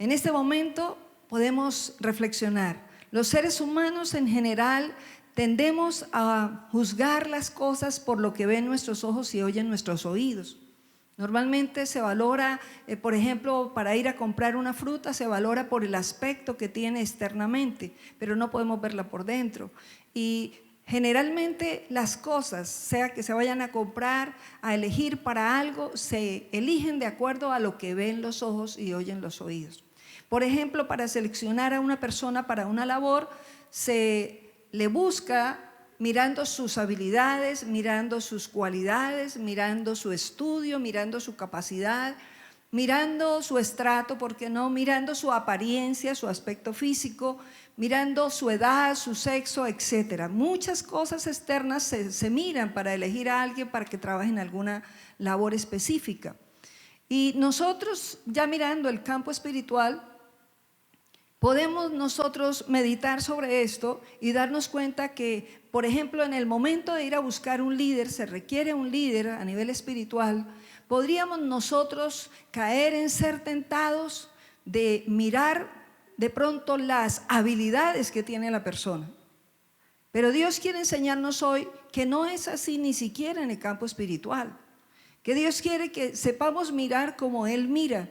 En este momento podemos reflexionar. Los seres humanos en general tendemos a juzgar las cosas por lo que ven nuestros ojos y oyen nuestros oídos. Normalmente se valora, por ejemplo, para ir a comprar una fruta se valora por el aspecto que tiene externamente, pero no podemos verla por dentro. Y generalmente las cosas, sea que se vayan a comprar, a elegir para algo, se eligen de acuerdo a lo que ven los ojos y oyen los oídos. Por ejemplo, para seleccionar a una persona para una labor, se le busca mirando sus habilidades, mirando sus cualidades, mirando su estudio, mirando su capacidad, mirando su estrato, ¿por qué no? Mirando su apariencia, su aspecto físico, mirando su edad, su sexo, etc. Muchas cosas externas se miran para elegir a alguien para que trabaje en alguna labor específica. Y nosotros, ya mirando el campo espiritual, podemos nosotros meditar sobre esto y darnos cuenta que, por ejemplo, en el momento de ir a buscar un líder, se requiere un líder a nivel espiritual. Podríamos nosotros caer en ser tentados de mirar de pronto las habilidades que tiene la persona. Pero Dios quiere enseñarnos hoy que no es así ni siquiera en el campo espiritual. Que Dios quiere que sepamos mirar como Él mira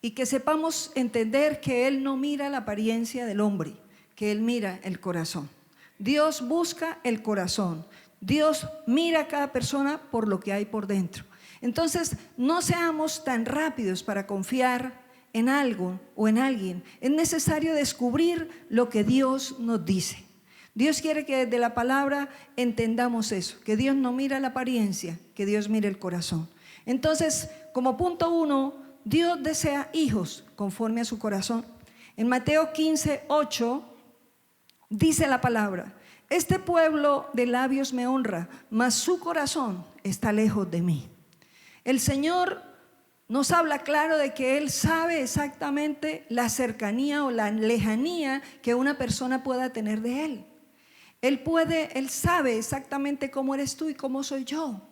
y que sepamos entender que Él no mira la apariencia del hombre, que Él mira el corazón. Dios busca el corazón. Dios mira a cada persona por lo que hay por dentro. Entonces, no seamos tan rápidos para confiar en algo o en alguien. Es necesario descubrir lo que Dios nos dice. Dios quiere que desde la palabra entendamos eso, que Dios no mira la apariencia, que Dios mira el corazón. Entonces, como punto 1, Dios desea hijos conforme a su corazón. En Mateo 15:8 dice la palabra: este pueblo de labios me honra, mas su corazón está lejos de mí. El Señor nos habla claro de que Él sabe exactamente la cercanía o la lejanía que una persona pueda tener de Él. Él sabe exactamente cómo eres tú y cómo soy yo.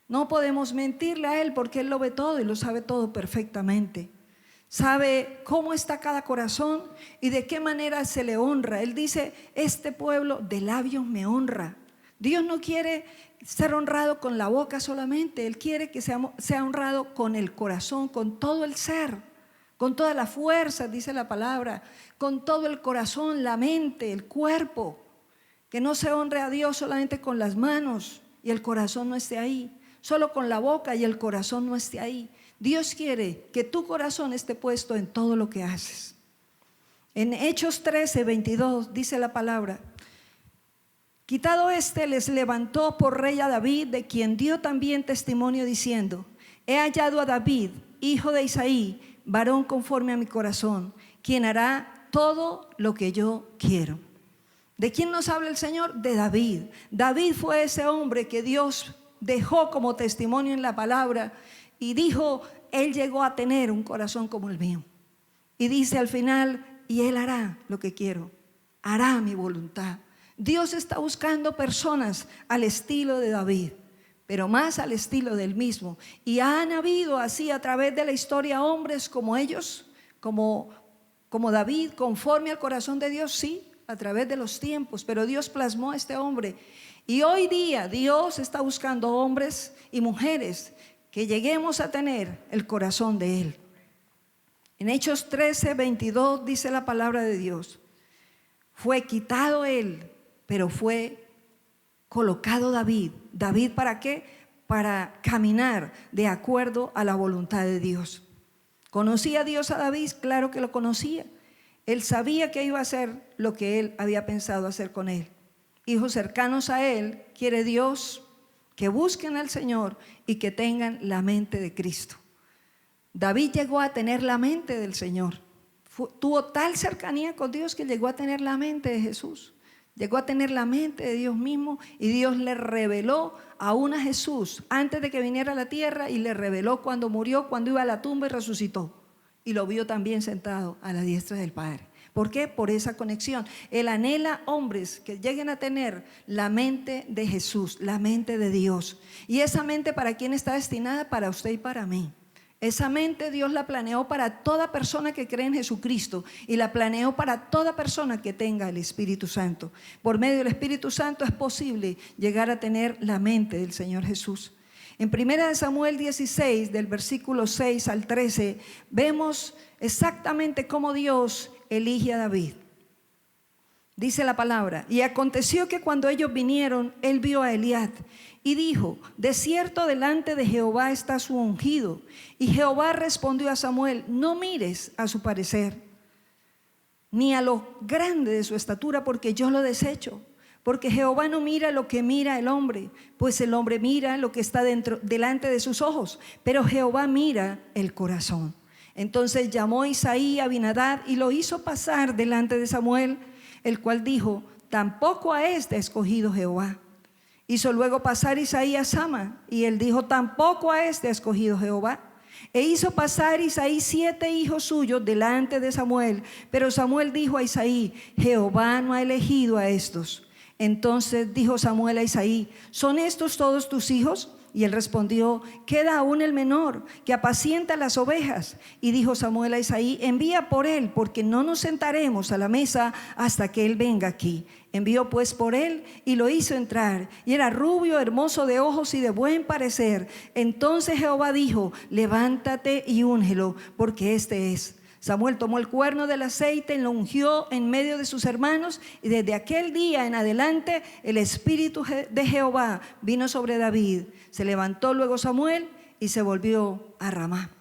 No podemos mentirle a Él porque Él lo ve todo y lo sabe todo perfectamente. Sabe cómo está cada corazón y de qué manera se le honra. Él dice: este pueblo de labios me honra. Dios no quiere ser honrado con la boca solamente. Él quiere que sea honrado con el corazón, con todo el ser, con toda la fuerza, dice la palabra, con todo el corazón, la mente, el cuerpo. Que no se honre a Dios solamente con las manos y el corazón no esté ahí, solo con la boca y el corazón no esté ahí. Dios quiere que tu corazón esté puesto en todo lo que haces. En Hechos 13:22 dice la palabra: quitado les levantó por rey a David, de quien dio también testimonio diciendo: he hallado a David, hijo de Isaí, varón conforme a mi corazón, quien hará todo lo que yo quiero. ¿De quién nos habla el Señor? De David. David fue ese hombre que Dios dejó como testimonio en la palabra y dijo: él llegó a tener un corazón como el mío. Y dice al final: y él hará lo que quiero, hará mi voluntad. Dios está buscando personas al estilo de David, pero más al estilo del mismo. Y han habido así a través de la historia hombres como ellos, como David, conforme al corazón de Dios, sí, a través de los tiempos, pero Dios plasmó a este hombre. Y hoy día Dios está buscando hombres y mujeres que lleguemos a tener el corazón de Él. En Hechos 13:22 dice la palabra de Dios: fue quitado Él, pero fue colocado David. ¿David para qué? Para caminar de acuerdo a la voluntad de Dios. ¿Conocía Dios a David? Claro que lo conocía. Él sabía que iba a hacer lo que Él había pensado hacer con él. Hijos cercanos a Él quiere Dios que busquen al Señor y que tengan la mente de Cristo. David llegó a tener la mente del Señor. Tuvo tal cercanía con Dios que llegó a tener la mente de Jesús. Llegó a tener la mente de Dios mismo y Dios le reveló aún a Jesús antes de que viniera a la tierra, y le reveló cuando murió, cuando iba a la tumba y resucitó. Y lo vio también sentado a la diestra del Padre. ¿Por qué? Por esa conexión. Él anhela hombres que lleguen a tener la mente de Jesús, la mente de Dios. ¿Y esa mente para quién está destinada? Para usted y para mí. Esa mente Dios la planeó para toda persona que cree en Jesucristo y la planeó para toda persona que tenga el Espíritu Santo. Por medio del Espíritu Santo es posible llegar a tener la mente del Señor Jesús. En 1 Samuel 16, del versículo 6 al 13, vemos exactamente cómo Dios elige a David. Dice la palabra: y aconteció que cuando ellos vinieron, él vio a Eliab y dijo: de cierto delante de Jehová está su ungido. Y Jehová respondió a Samuel: no mires a su parecer, ni a lo grande de su estatura, porque yo lo desecho. Porque Jehová no mira lo que mira el hombre, pues el hombre mira lo que está delante de sus ojos, pero Jehová mira el corazón. Entonces llamó Isaí a Abinadab y lo hizo pasar delante de Samuel, el cual dijo: tampoco a este ha escogido Jehová. Hizo luego pasar Isaí a Sama, y él dijo: tampoco a este ha escogido Jehová. E hizo pasar Isaí 7 hijos suyos delante de Samuel, pero Samuel dijo a Isaí: Jehová no ha elegido a estos. Entonces dijo Samuel a Isaí: ¿son estos todos tus hijos? Y él respondió: queda aún el menor, que apacienta las ovejas. Y dijo Samuel a Isaí: envía por él, porque no nos sentaremos a la mesa hasta que él venga aquí. Envió pues por él y lo hizo entrar, y era rubio, hermoso de ojos y de buen parecer. Entonces Jehová dijo: levántate y úngelo, porque este es. Samuel tomó el cuerno del aceite y lo ungió en medio de sus hermanos, y desde aquel día en adelante el Espíritu de Jehová vino sobre David. Se levantó luego Samuel y se volvió a Ramá.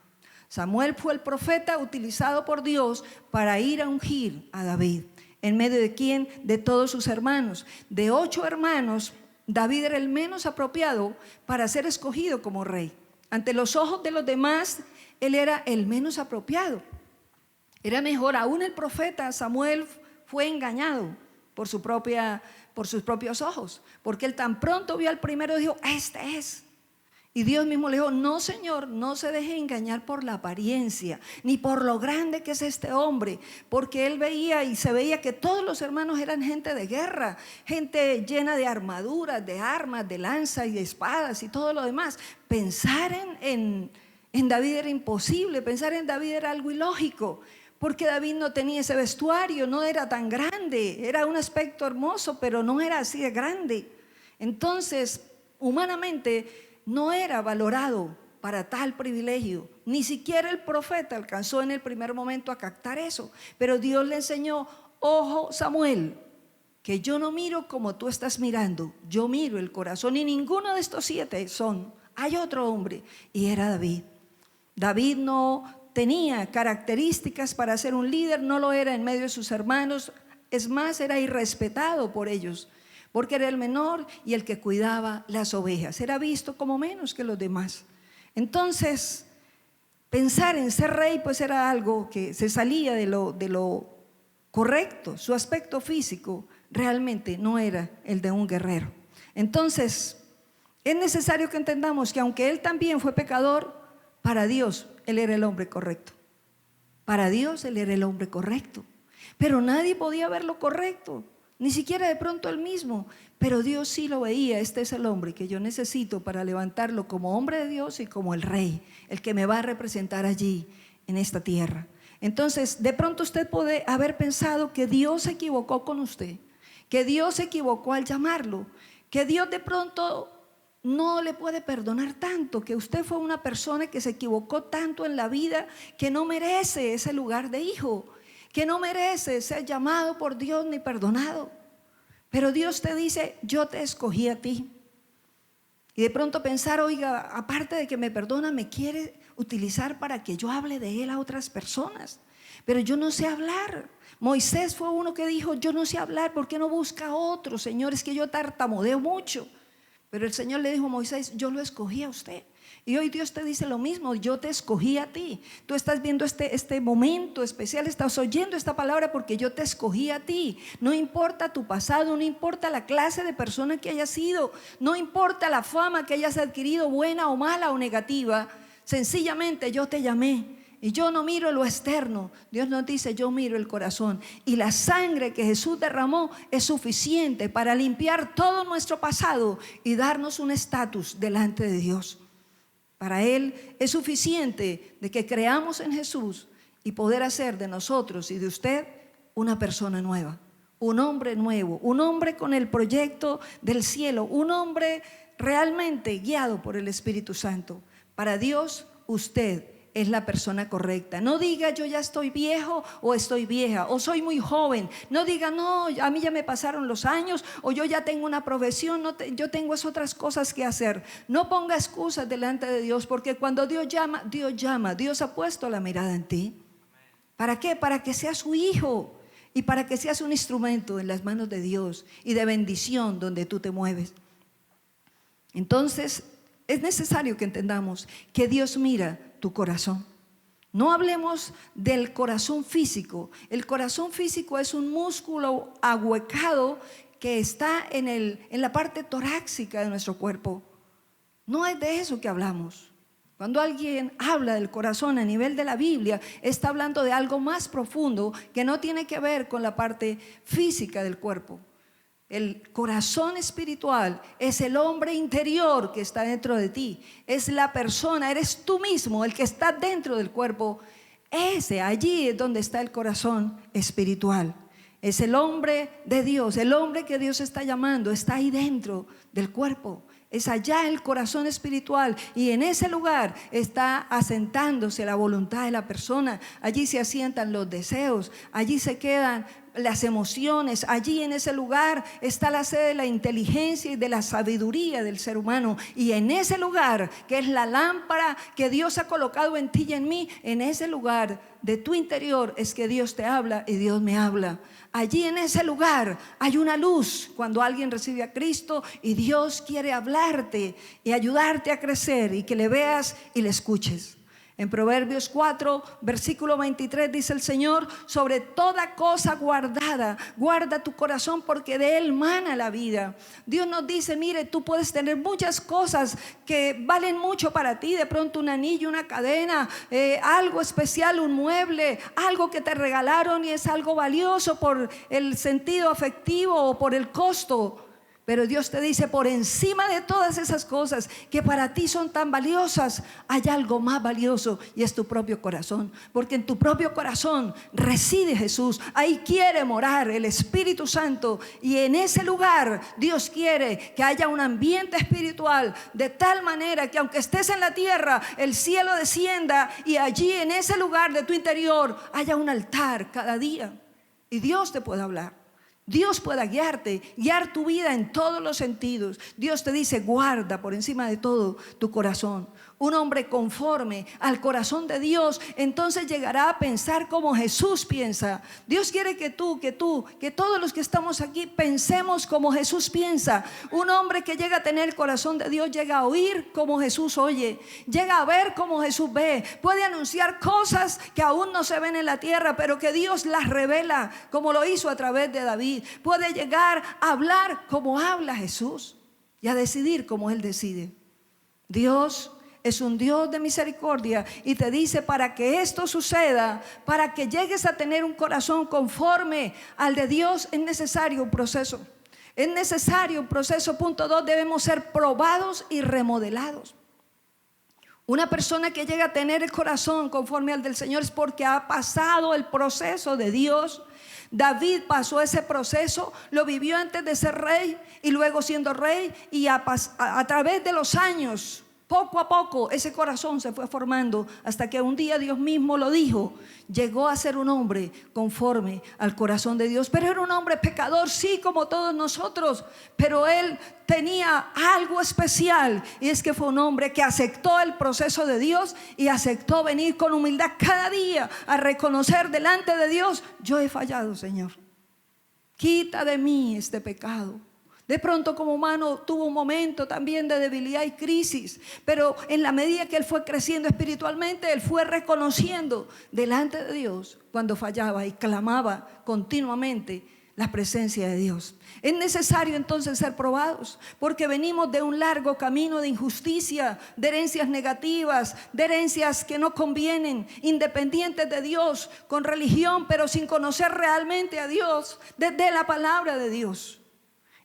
Samuel fue el profeta utilizado por Dios para ir a ungir a David. ¿En medio de quién? De todos sus hermanos. De 8 hermanos, David era el menos apropiado para ser escogido como rey. Ante los ojos de los demás, él era el menos apropiado. Era mejor, aún el profeta Samuel fue engañado por sus propios ojos, porque él tan pronto vio al primero y dijo: este es. Y Dios mismo le dijo: no, Señor, no se deje engañar por la apariencia, ni por lo grande que es este hombre, porque él veía y se veía que todos los hermanos eran gente de guerra, gente llena de armaduras, de armas, de lanzas y de espadas y todo lo demás. Pensar en David era imposible, pensar en David era algo ilógico. Porque David no tenía ese vestuario, no era tan grande, era un aspecto hermoso, pero no era así de grande. Entonces, humanamente no era valorado para tal privilegio. Ni siquiera el profeta alcanzó en el primer momento a captar eso. Pero Dios le enseñó: ojo, Samuel, que yo no miro como tú estás mirando, yo miro el corazón. Y ninguno de estos 7 son. Hay otro hombre, y era David. David no tenía características para ser un líder, no lo era en medio de sus hermanos. Es más, era irrespetado por ellos, porque era el menor y el que cuidaba las ovejas. Era visto como menos que los demás. Entonces, pensar en ser rey pues era algo que se salía de lo correcto. Su aspecto físico realmente no era el de un guerrero. Entonces, es necesario que entendamos que aunque él también fue pecador, para Dios él era el hombre correcto. Para Dios él era el hombre correcto. Pero nadie podía ver lo correcto, ni siquiera de pronto él mismo. Pero Dios sí lo veía: este es el hombre que yo necesito para levantarlo como hombre de Dios y como el rey, el que me va a representar allí en esta tierra. Entonces, de pronto usted puede haber pensado que Dios se equivocó con usted, que Dios se equivocó al llamarlo, que Dios de pronto no le puede perdonar tanto, que usted fue una persona que se equivocó tanto en la vida, que no merece ese lugar de hijo, que no merece ser llamado por Dios ni perdonado. Pero Dios te dice: yo te escogí a ti. Y de pronto pensar: oiga, aparte de que me perdona, me quiere utilizar para que yo hable de él a otras personas. Pero yo no sé hablar. Moisés fue uno que dijo: yo no sé hablar, ¿por qué no busca a otro? Señor, es que yo tartamudeo mucho. Pero el Señor le dijo a Moisés: yo lo escogí a usted. Y hoy Dios te dice lo mismo: yo te escogí a ti. Tú estás viendo este momento especial, estás oyendo esta palabra porque yo te escogí a ti. No importa tu pasado, no importa la clase de persona que hayas sido, no importa la fama que hayas adquirido, buena o mala o negativa. Sencillamente yo te llamé. Y yo no miro lo externo. Dios nos dice: yo miro el corazón. Y la sangre que Jesús derramó es suficiente para limpiar todo nuestro pasado y darnos un estatus delante de Dios. Para Él es suficiente de que creamos en Jesús y poder hacer de nosotros y de usted una persona nueva, un hombre nuevo, un hombre con el proyecto del cielo, un hombre realmente guiado por el Espíritu Santo. Para Dios, usted es la persona correcta. No diga yo ya estoy viejo o estoy vieja o soy muy joven. No diga no, a mí ya me pasaron los años o yo ya tengo una profesión, yo tengo otras cosas que hacer. No ponga excusas delante de Dios, porque cuando Dios llama, Dios llama. Dios ha puesto la mirada en ti. ¿Para qué? Para que seas su hijo y para que seas un instrumento en las manos de Dios y de bendición donde tú te mueves. Entonces es necesario que entendamos que Dios mira tu corazón. No hablemos del corazón físico. El corazón físico es un músculo ahuecado que está en la parte torácica de nuestro cuerpo. No es de eso que hablamos. Cuando alguien habla del corazón a nivel de la Biblia, está hablando de algo más profundo que no tiene que ver con la parte física del cuerpo. El corazón espiritual es el hombre interior que está dentro de ti. Es la persona, eres tú mismo el que está dentro del cuerpo. Allí es donde está el corazón espiritual. Es el hombre de Dios, el hombre que Dios está llamando, está ahí dentro del cuerpo. Es allá el corazón espiritual y en ese lugar está asentándose la voluntad de la persona. Allí se asientan los deseos, allí se quedan las emociones. Allí en ese lugar está la sede de la inteligencia y de la sabiduría del ser humano. Y en ese lugar, que es la lámpara que Dios ha colocado en ti y en mí, en ese lugar de tu interior es que Dios te habla y Dios me habla. Allí en ese lugar hay una luz cuando alguien recibe a Cristo y Dios quiere hablarte y ayudarte a crecer y que le veas y le escuches. En Proverbios 4, versículo 23 dice el Señor: sobre toda cosa guardada, guarda tu corazón porque de él mana la vida. Dios nos dice, mire, tú puedes tener muchas cosas que valen mucho para ti, de pronto un anillo, una cadena, algo especial, un mueble, algo que te regalaron y es algo valioso por el sentido afectivo o por el costo. Pero Dios te dice, por encima de todas esas cosas que para ti son tan valiosas, hay algo más valioso y es tu propio corazón. Porque en tu propio corazón reside Jesús. Ahí quiere morar el Espíritu Santo. Y en ese lugar Dios quiere que haya un ambiente espiritual de tal manera que aunque estés en la tierra, el cielo descienda y allí en ese lugar de tu interior haya un altar cada día. Y Dios te pueda hablar. Dios pueda guiarte, guiar tu vida en todos los sentidos. Dios te dice, guarda por encima de todo tu corazón. Un hombre conforme al corazón de Dios, entonces llegará a pensar como Jesús piensa. Dios quiere que todos los que estamos aquí pensemos como Jesús piensa. Un hombre que llega a tener el corazón de Dios llega a oír como Jesús oye, llega a ver como Jesús ve. Puede anunciar cosas que aún no se ven en la tierra, pero que Dios las revela, como lo hizo a través de David. Puede llegar a hablar como habla Jesús y a decidir como Él decide. Dios es un Dios de misericordia y te dice, para que esto suceda, para que llegues a tener un corazón conforme al de Dios, es necesario un proceso. Es necesario un proceso. Punto 2, debemos ser probados y remodelados. Una persona que llega a tener el corazón conforme al del Señor es porque ha pasado el proceso de Dios. David pasó ese proceso, lo vivió antes de ser rey y luego siendo rey, y a través de los años, poco a poco, ese corazón se fue formando hasta que un día Dios mismo lo dijo. Llegó a ser un hombre conforme al corazón de Dios, pero era un hombre pecador, sí, como todos nosotros, pero él tenía algo especial, y es que fue un hombre que aceptó el proceso de Dios y aceptó venir con humildad cada día a reconocer delante de Dios: yo he fallado, Señor, quita de mí este pecado. De pronto como humano tuvo un momento también de debilidad y crisis, pero en la medida que él fue creciendo espiritualmente, él fue reconociendo delante de Dios cuando fallaba y clamaba continuamente la presencia de Dios. Es necesario entonces ser probados, porque venimos de un largo camino de injusticia, de herencias negativas, de herencias que no convienen, independientes de Dios, con religión pero sin conocer realmente a Dios, desde la palabra de Dios.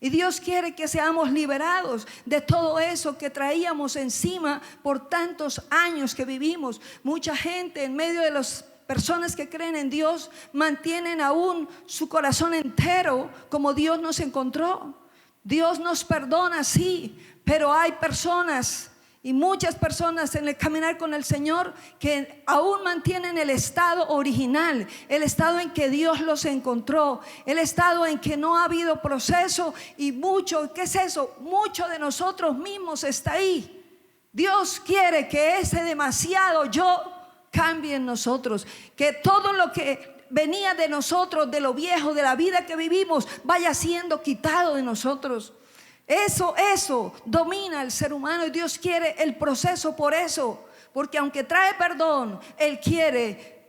Y Dios quiere que seamos liberados de todo eso que traíamos encima por tantos años que vivimos. Mucha gente en medio de las personas que creen en Dios mantienen aún su corazón entero como Dios nos encontró. Dios nos perdona, sí, pero hay personas y muchas personas en el caminar con el Señor que aún mantienen el estado original, el estado en que Dios los encontró, el estado en que no ha habido proceso. Y mucho, ¿qué es eso? Mucho de nosotros mismos está ahí. Dios quiere que ese demasiado yo cambie en nosotros, que todo lo que venía de nosotros, de lo viejo, de la vida que vivimos, vaya siendo quitado de nosotros. Eso domina al ser humano, y Dios quiere el proceso por eso, porque aunque trae perdón, Él quiere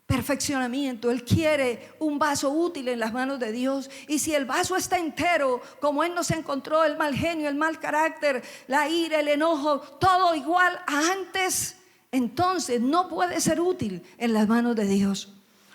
perfeccionamiento, Él quiere un vaso útil en las manos de Dios. Y si el vaso está entero, como Él nos encontró el mal genio, el mal carácter, la ira, el enojo, todo igual a antes, entonces no puede ser útil en las manos de Dios.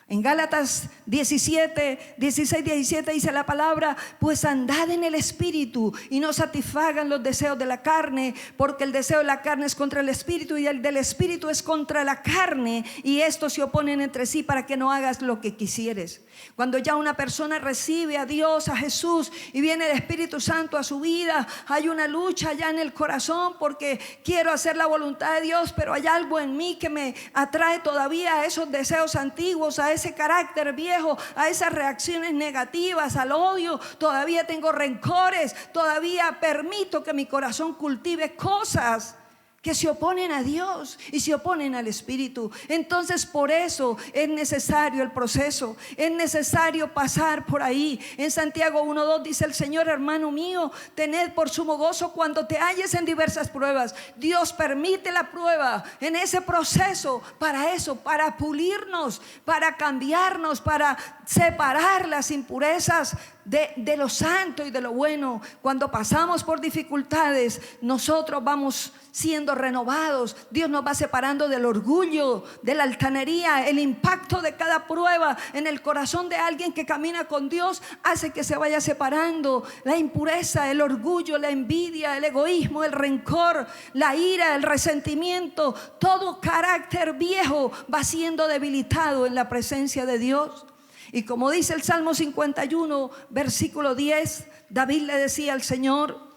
En Gálatas 16, 17 dice la palabra: pues andad en el Espíritu y no satisfagan los deseos de la carne, porque el deseo de la carne es contra el Espíritu y el del Espíritu es contra la carne, y estos se oponen entre sí para que no hagas lo que quisieres. Cuando ya una persona recibe a Dios, a Jesús, y viene el Espíritu Santo a su vida, hay una lucha ya en el corazón porque quiero hacer la voluntad de Dios, pero hay algo en mí que me atrae todavía a esos deseos antiguos, a ese carácter viejo, a esas reacciones negativas, al odio. Todavía tengo rencores, todavía permito que mi corazón cultive cosas que se oponen a Dios y se oponen al Espíritu. Entonces por eso es necesario el proceso, es necesario pasar por ahí. En Santiago 1:2 dice el Señor: hermano mío, tened por sumo gozo cuando te halles en diversas pruebas. Dios permite la prueba en ese proceso para eso, para pulirnos, para cambiarnos, para separar las impurezas de lo santo y de lo bueno. Cuando pasamos por dificultades, nosotros vamos siendo renovados. Dios nos va separando del orgullo, de la altanería. El impacto de cada prueba en el corazón de alguien que camina con Dios hace que se vaya separando la impureza, el orgullo, la envidia, el egoísmo, el rencor, la ira, el resentimiento. Todo carácter viejo va siendo debilitado en la presencia de Dios. Y como dice el Salmo 51, versículo 10, David le decía al Señor,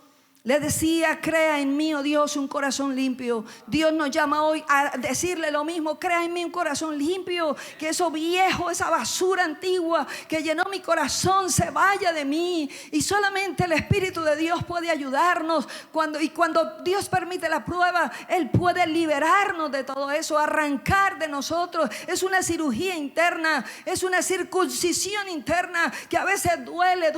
le decía: crea en mí, oh Dios, un corazón limpio. Dios nos llama hoy a decirle lo mismo: crea en mí un corazón limpio, que eso viejo, esa basura antigua que llenó mi corazón se vaya de mí. Y solamente el Espíritu de Dios puede ayudarnos. Cuando Dios permite la prueba, Él puede liberarnos de todo eso, arrancar de nosotros. Es una cirugía interna, es una circuncisión interna que a veces duele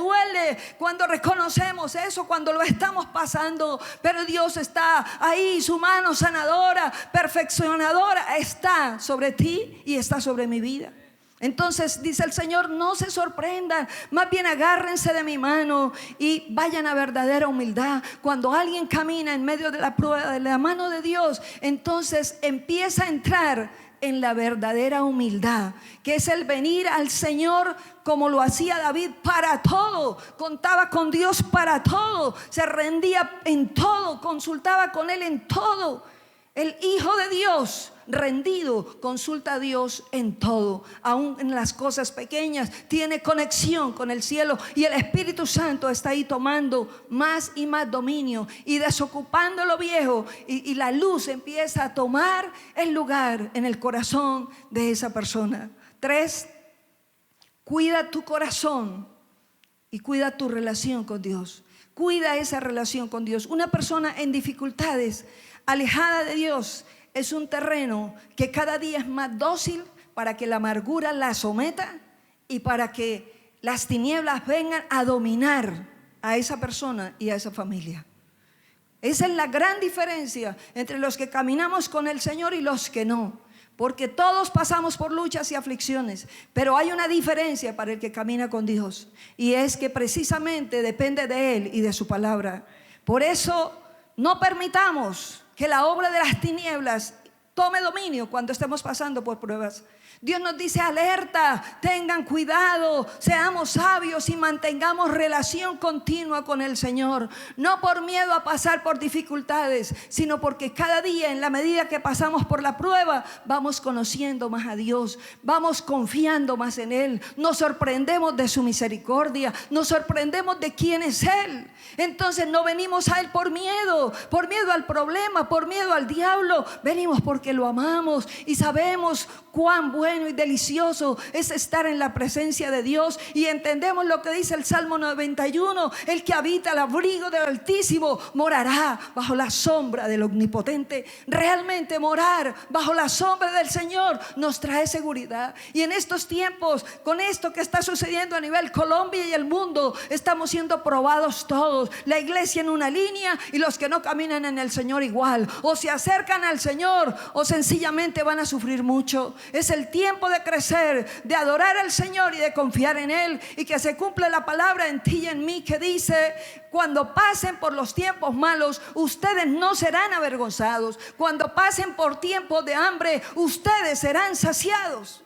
cuando reconocemos eso, cuando lo estamos pasando, pero Dios está ahí, su mano sanadora, perfeccionadora está sobre ti y está sobre mi vida. Entonces dice el Señor: no se sorprendan, más bien agárrense de mi mano y vayan a verdadera humildad. Cuando alguien camina en medio de la prueba de la mano de Dios, entonces empieza a entrar en la verdadera humildad, que es el venir al Señor como lo hacía David para todo. Contaba con Dios para todo, se rendía en todo, consultaba con Él en todo. El Hijo de Dios rendido consulta a Dios en todo, aún en las cosas pequeñas. Tiene conexión con el cielo y el Espíritu Santo está ahí tomando más y más dominio y desocupando lo viejo, y la luz empieza a tomar el lugar en el corazón de esa persona. 3, cuida tu corazón y cuida tu relación con Dios. Cuida esa relación con Dios. Una persona en dificultades, alejada de Dios, es un terreno que cada día es más dócil para que la amargura la someta y para que las tinieblas vengan a dominar a esa persona y a esa familia. Esa es la gran diferencia entre los que caminamos con el Señor y los que no. Porque todos pasamos por luchas y aflicciones, pero hay una diferencia para el que camina con Dios, y es que precisamente depende de Él y de su palabra. Por eso no permitamos que la obra de las tinieblas tome dominio cuando estemos pasando por pruebas. Dios nos dice: alerta, tengan cuidado, seamos sabios y mantengamos relación continua con el Señor. No por miedo a pasar por dificultades, sino porque cada día, en la medida que pasamos por la prueba, vamos conociendo más a Dios, vamos confiando más en Él, nos sorprendemos de su misericordia, nos sorprendemos de quién es Él. Entonces no venimos a Él por miedo al problema, por miedo al diablo. Venimos porque lo amamos y sabemos cuán bueno y delicioso es estar en la presencia de Dios, y entendemos lo que dice el Salmo 91: el que habita al abrigo del Altísimo morará bajo la sombra del Omnipotente. Realmente morar bajo la sombra del Señor nos trae seguridad. Y en estos tiempos, con esto que está sucediendo a nivel Colombia y el mundo, estamos siendo probados todos. La iglesia en una línea y los que no caminan en el Señor igual. O se acercan al Señor o sencillamente van a sufrir mucho. Es el tiempo de crecer, de adorar al Señor y de confiar en Él, y que se cumpla la palabra en ti y en mí que dice: cuando pasen por los tiempos malos, ustedes no serán avergonzados. Cuando pasen por tiempos de hambre, ustedes serán saciados.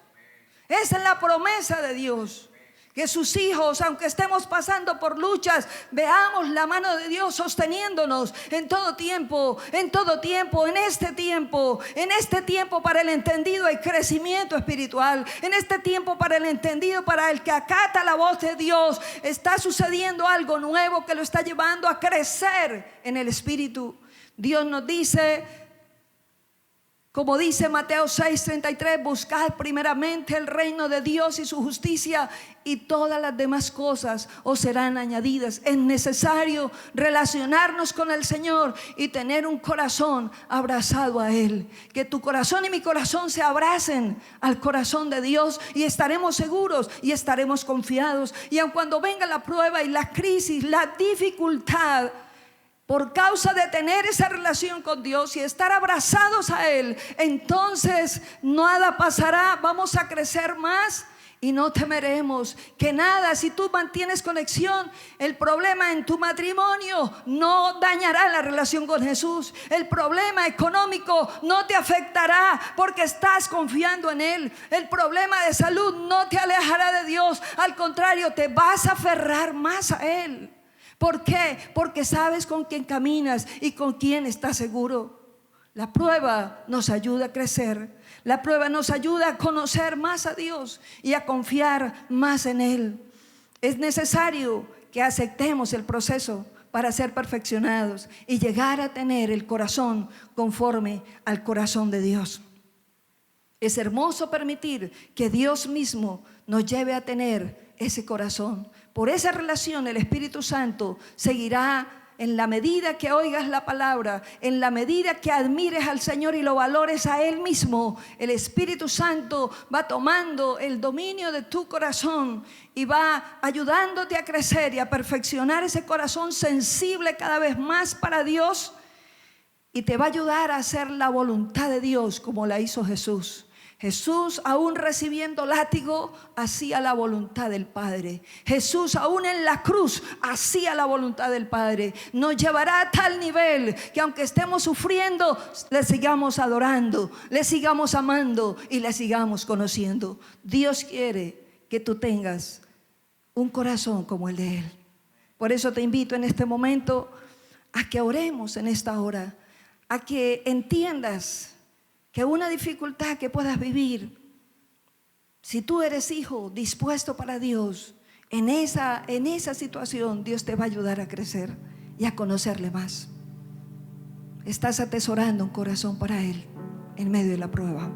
Esa es la promesa de Dios. Que sus hijos, aunque estemos pasando por luchas, veamos la mano de Dios sosteniéndonos en todo tiempo, en este tiempo para el entendido hay crecimiento espiritual, en este tiempo para el entendido, para el que acata la voz de Dios, está sucediendo algo nuevo que lo está llevando a crecer en el espíritu. Dios nos dice, como dice Mateo 6:33: buscad primeramente el reino de Dios y su justicia, y todas las demás cosas os serán añadidas. Es necesario relacionarnos con el Señor y tener un corazón abrazado a Él. Que tu corazón y mi corazón se abracen al corazón de Dios, y estaremos seguros y estaremos confiados. Y aun cuando venga la prueba y la crisis, la dificultad, por causa de tener esa relación con Dios y estar abrazados a Él, entonces nada pasará, vamos a crecer más y no temeremos que nada. Si tú mantienes conexión, el problema en tu matrimonio no dañará la relación con Jesús. El problema económico no te afectará porque estás confiando en Él. El problema de salud no te alejará de Dios, al contrario, te vas a aferrar más a Él. ¿Por qué? Porque sabes con quién caminas y con quién estás seguro. La prueba nos ayuda a crecer. La prueba nos ayuda a conocer más a Dios y a confiar más en Él. Es necesario que aceptemos el proceso para ser perfeccionados y llegar a tener el corazón conforme al corazón de Dios. Es hermoso permitir que Dios mismo nos lleve a tener ese corazón. Por esa relación el Espíritu Santo seguirá en la medida que oigas la palabra, en la medida que admires al Señor y lo valores a Él mismo. El Espíritu Santo va tomando el dominio de tu corazón y va ayudándote a crecer y a perfeccionar ese corazón sensible cada vez más para Dios, y te va a ayudar a hacer la voluntad de Dios como la hizo Jesús. Jesús, aún recibiendo látigo, hacía la voluntad del Padre. Jesús, aún en la cruz, hacía la voluntad del Padre. Nos llevará a tal nivel que aunque estemos sufriendo, le sigamos adorando, le sigamos amando y le sigamos conociendo. Dios quiere que tú tengas un corazón como el de Él. Por eso te invito en este momento a que oremos en esta hora, a que entiendas que una dificultad que puedas vivir, si tú eres hijo dispuesto para Dios, en esa situación Dios te va a ayudar a crecer y a conocerle más. Estás atesorando un corazón para Él en medio de la prueba.